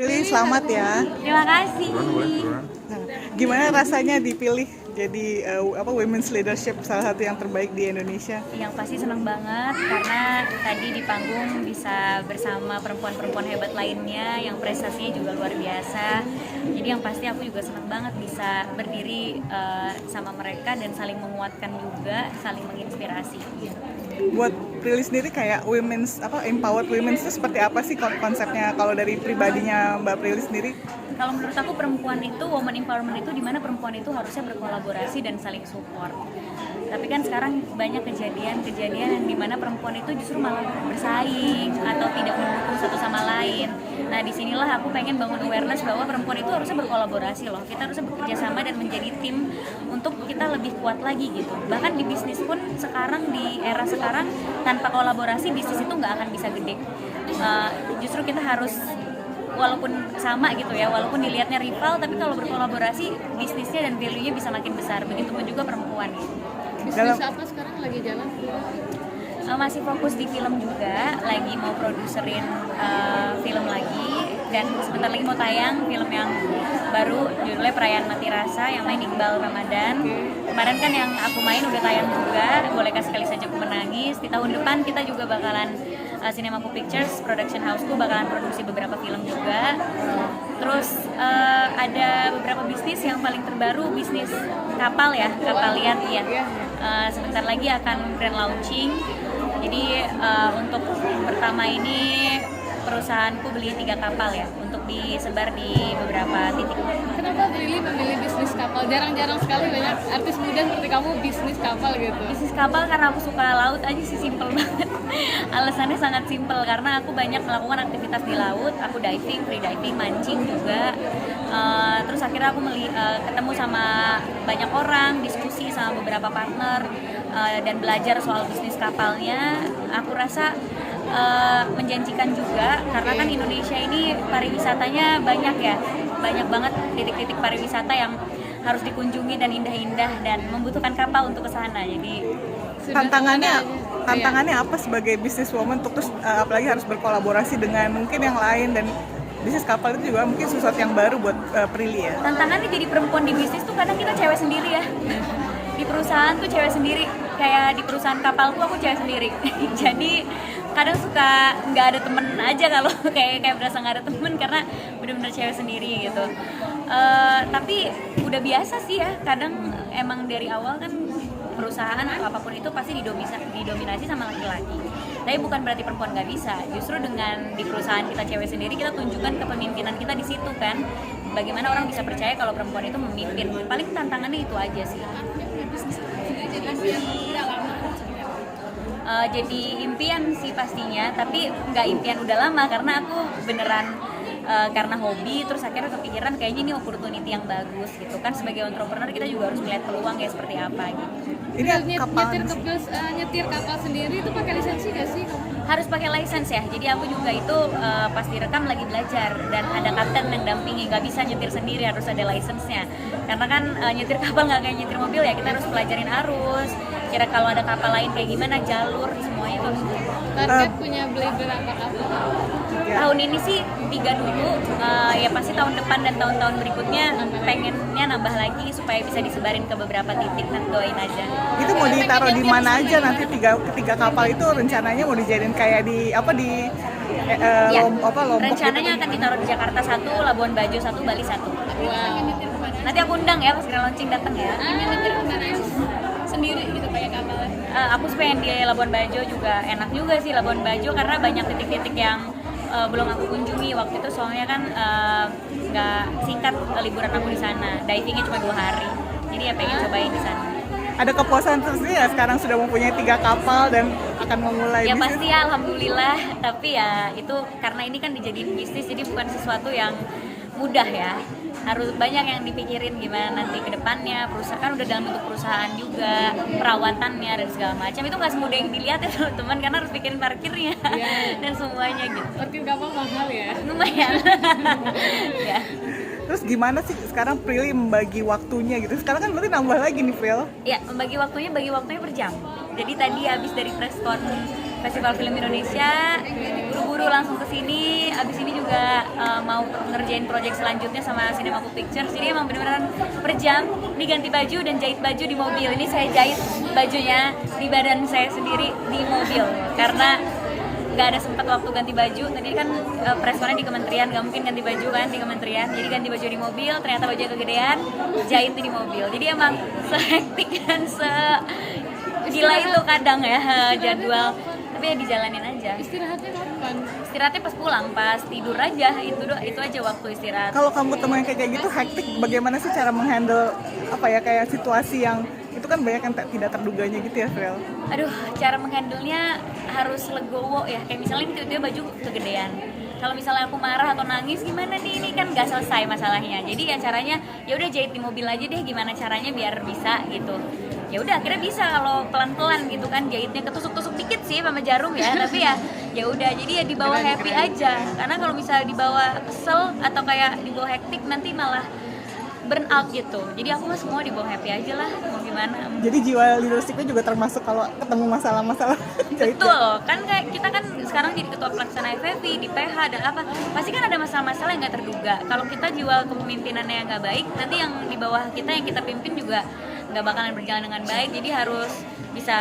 Pilih selamat ya. Terima kasih. Nah, gimana rasanya dipilih jadi women's leadership salah satu yang terbaik di Indonesia? Yang pasti senang banget karena tadi di panggung bisa bersama perempuan-perempuan hebat lainnya yang prestasinya juga luar biasa. Jadi yang pasti aku juga senang banget bisa berdiri sama mereka dan saling menguatkan juga, saling menginspirasi. Buat Prilly sendiri kayak empowered women's itu seperti apa sih konsepnya kalau dari pribadinya Mbak Prilly sendiri? Kalau menurut aku perempuan itu, woman empowerment itu dimana perempuan itu harusnya berkolaborasi dan saling support. Tapi kan sekarang banyak kejadian yang dimana perempuan itu justru malah bersaing atau tidak mendukung satu sama lain. Nah disinilah aku pengen bangun awareness bahwa perempuan itu harusnya berkolaborasi loh. Kita harusnya bekerja sama dan menjadi tim untuk kita lebih kuat lagi gitu. Bahkan di bisnis pun sekarang, di era sekarang, tanpa kolaborasi bisnis itu nggak akan bisa gede. Justru kita harus walaupun sama gitu ya, walaupun dilihatnya rival, tapi kalau berkolaborasi bisnisnya dan value-nya bisa makin besar. Begitupun juga perempuan gitu. Bisnis apa sekarang lagi jalan? Masih fokus di film juga, lagi mau produserin film lagi, dan sebentar lagi mau tayang film yang baru judulnya Perayaan Mati Rasa yang main Iqbal Ramadan. Kemarin kan yang aku main udah tayang juga, Bolehkah Sekali Saja Ku Menangis. Di tahun depan kita juga bakalan Cinemaku Pictures Production Houseku bakalan produksi beberapa film juga. Terus ada beberapa bisnis yang paling terbaru, bisnis kapal ya, kapal lihat ya. Sebentar lagi akan grand launching. Jadi untuk pertama ini perusahaanku beli 3 kapal ya untuk disebar di beberapa titik. Kenapa Prilly memilih bisnis kapal? Jarang-jarang sekali banyak artis muda seperti kamu bisnis kapal gitu. Bisnis kapal karena aku suka laut aja sih, simple banget. Alasannya sangat simple karena aku banyak melakukan aktivitas di laut. Aku diving, free diving, mancing juga. Terus akhirnya aku ketemu sama banyak orang, diskusi sama beberapa partner dan belajar soal bisnis kapalnya. Aku rasa menjanjikan juga karena kan Indonesia ini pariwisatanya banyak ya, banyak banget titik-titik pariwisata yang harus dikunjungi dan indah-indah dan membutuhkan kapal untuk ke sana. Jadi tantangannya apa sebagai businesswoman untuk terus apalagi harus berkolaborasi dengan mungkin yang lain, dan bisnis kapal itu juga mungkin sesuatu yang baru buat Prilly ya. Tantangannya jadi perempuan di bisnis tuh kadang kita cewek sendiri ya. Di perusahaan tuh cewek sendiri, kayak di perusahaan kapalku aku cewek sendiri. Jadi kadang suka nggak ada temen aja kalau kayak berasa nggak ada temen karena benar-benar cewek sendiri gitu. Tapi udah biasa sih ya, kadang emang dari awal kan perusahaan atau apapun itu pasti didominasi sama laki-laki. Tapi bukan berarti perempuan nggak bisa. Justru dengan di perusahaan kita cewek sendiri, kita tunjukkan kepemimpinan kita di situ kan. Bagaimana orang bisa percaya kalau perempuan itu memimpin. Paling tantangannya itu aja sih. Jadi impian sih pastinya, tapi nggak impian udah lama karena aku beneran karena hobi terus akhirnya kepikiran kayaknya ini opportunity yang bagus gitu kan. Sebagai entrepreneur kita juga harus melihat peluang ya seperti apa gitu. Ini nyetir kapal sendiri itu pakai lisensi nggak sih? Harus pakai lisensi ya, jadi aku juga itu pas direkam lagi belajar dan ada kapten yang dampingi, nggak bisa nyetir sendiri, harus ada lisensinya karena kan nyetir kapal nggak kayak nyetir mobil ya, kita harus pelajarin arus, kira kalau ada kapal lain kayak gimana, jalur, semuanya itu. Target punya beli berapa kapal? Tahun ini sih 3 dulu, ya pasti tahun depan dan tahun-tahun berikutnya pengennya nambah lagi supaya bisa disebarin ke beberapa titik, nanti doain aja. Itu mau ditaruh di mana aja nanti ketiga kapal itu rencananya mau dijadiin kayak di Lombok rencananya gitu? akan ditaruh di Jakarta 1, Labuan Bajo 1, Bali 1. Wow. Nanti aku undang ya pas grand launching datang ya. Nyetir kemana sendiri gitu pakai kapal? Aku pengen di Labuan Bajo juga, enak juga sih Labuan Bajo karena banyak titik-titik yang belum aku kunjungi waktu itu, soalnya kan nggak singkat liburan aku di sana, divingnya cuma 2 hari, jadi ya pengen cobain di sana. Ada kepuasan tersendiri ya sekarang sudah mempunyai 3 kapal dan akan memulai Ya bisnis? pasti ya, alhamdulillah, tapi ya itu karena ini kan dijadiin bisnis jadi bukan sesuatu yang mudah ya, harus banyak yang dipikirin gimana nanti ke depannya. Perusahaan kan udah dalam bentuk perusahaan juga, perawatannya dan segala macam itu nggak semudah yang dilihat ya teman-teman, karena harus pikirin parkirnya dan semuanya gitu. Parkir kapal mahal ya? Lumayan. Ya. Terus gimana sih sekarang Prilly membagi waktunya gitu? Sekarang kan berarti nambah lagi nih, Phil. Ya, bagi waktunya per jam. Jadi tadi habis dari preskon Festival Film Indonesia, buru-buru langsung ke sini. Abis ini juga mau ngerjain project selanjutnya sama Cinemaku Pictures. Jadi emang bener-bener per jam ini ganti baju dan jahit baju di mobil. Ini saya jahit bajunya di badan saya sendiri di mobil karena nggak ada sempat waktu ganti baju. Tadi kan pressconnya di kementerian, nggak mungkin ganti baju kan di kementerian. Jadi ganti baju di mobil, ternyata bajunya kegedean, jahit di mobil. Jadi emang sehektik dan gila itu kadang ya jadwal. Tapi ya dijalanin aja. Istirahatnya kapan? Istirahatnya pas pulang, pas tidur aja. Itu aja waktu istirahat. Kalau kamu ketemu yang kayak gitu hektik, bagaimana sih cara menghandle apa ya kayak situasi yang itu kan banyak yang tidak terduganya gitu ya, Frel? Aduh, cara menghandle-nya harus legowo ya. Kayak misalnya tiba-tiba baju kegedean. Kalau misalnya aku marah atau nangis gimana nih, ini kan nggak selesai masalahnya. Jadi ya caranya ya udah jahit di mobil aja deh, gimana caranya biar bisa gitu. Ya udah akhirnya bisa kalau pelan-pelan gitu kan, jahitnya ketusuk-tusuk dikit sih sama jarum ya, tapi ya udah jadi ya dibawa happy aja. Karena kalau misalnya dibawa kesel atau kayak dibawa hektik nanti malah burn out gitu. Jadi aku mah semua dibawa happy aja lah, mau gimana. Jadi jiwa leadershipnya juga termasuk kalau ketemu masalah-masalah jahit. Betul, kan kayak kita kan sekarang jadi ketua pelaksana FFV di PH dan apa, pasti kan ada masalah-masalah yang nggak terduga. Kalau kita jiwa kepemimpinannya yang nggak baik, nanti yang di bawah kita yang kita pimpin juga nggak bakalan berjalan dengan baik. Jadi harus bisa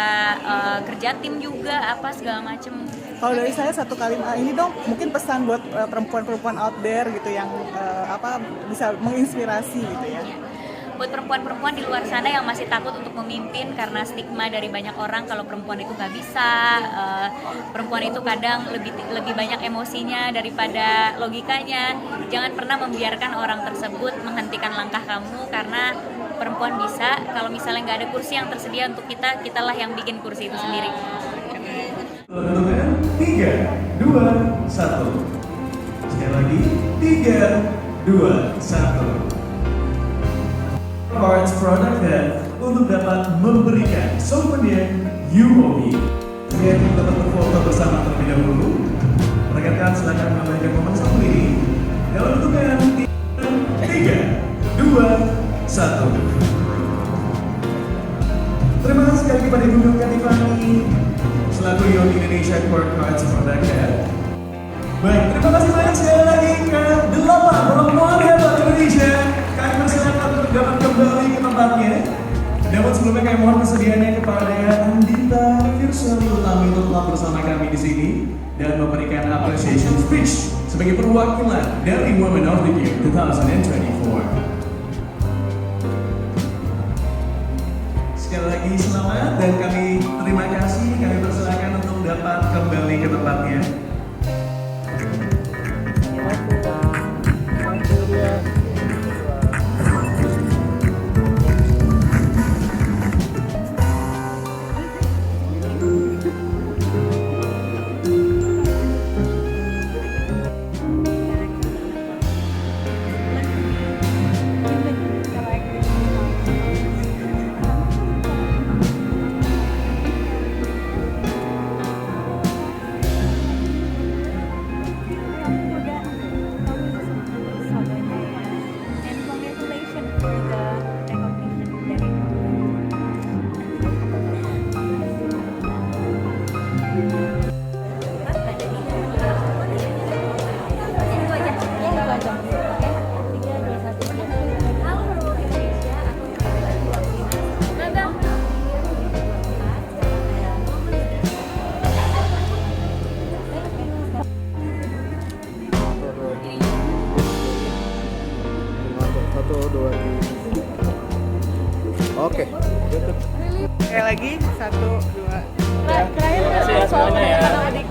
kerja tim juga apa segala macem. Kalau dari saya satu kalimat ini dong, mungkin pesan buat perempuan-perempuan out there gitu yang bisa menginspirasi gitu ya. Buat perempuan-perempuan di luar sana yang masih takut untuk memimpin karena stigma dari banyak orang kalau perempuan itu nggak bisa, perempuan itu kadang lebih banyak emosinya daripada logikanya. Jangan pernah membiarkan orang tersebut menghentikan langkah kamu karena perempuan bisa. Kalau misalnya nggak ada kursi yang tersedia untuk kita, kitalah yang bikin kursi itu sendiri. 3, 2, 1. Sekali lagi 3, 2, 1. Arts Product Head untuk dapat memberikan souvenir UOB. Biar kita tetap foto bersama terlebih dahulu. Rekan-rekan silakan mengabaikan momen satu ini. Dalam bentuknya 3, 2, 1. Terima kasih sekali kepada Ibu Nur Katifani selaku Young Indonesia Core Cards Product Head. Baik, terima kasih banyak sekali lagi ke 8 perempuan hebat Indonesia. Kami persilakan untuk dapat kembali ke tempatnya. Namun sebelumnya kami mohon kesediaannya kepada Andita Firsali Utami untuk tetap bersama kami di sini dan memberikan appreciation speech sebagai perwakilan dari Women of the Year 2024. Sekali lagi selamat dan kami terima kasih. Kami persilakan untuk dapat kembali ke tempatnya. Oke. Sekali lagi 1, 2. Terakhir Terima kasih ya semuanya ya.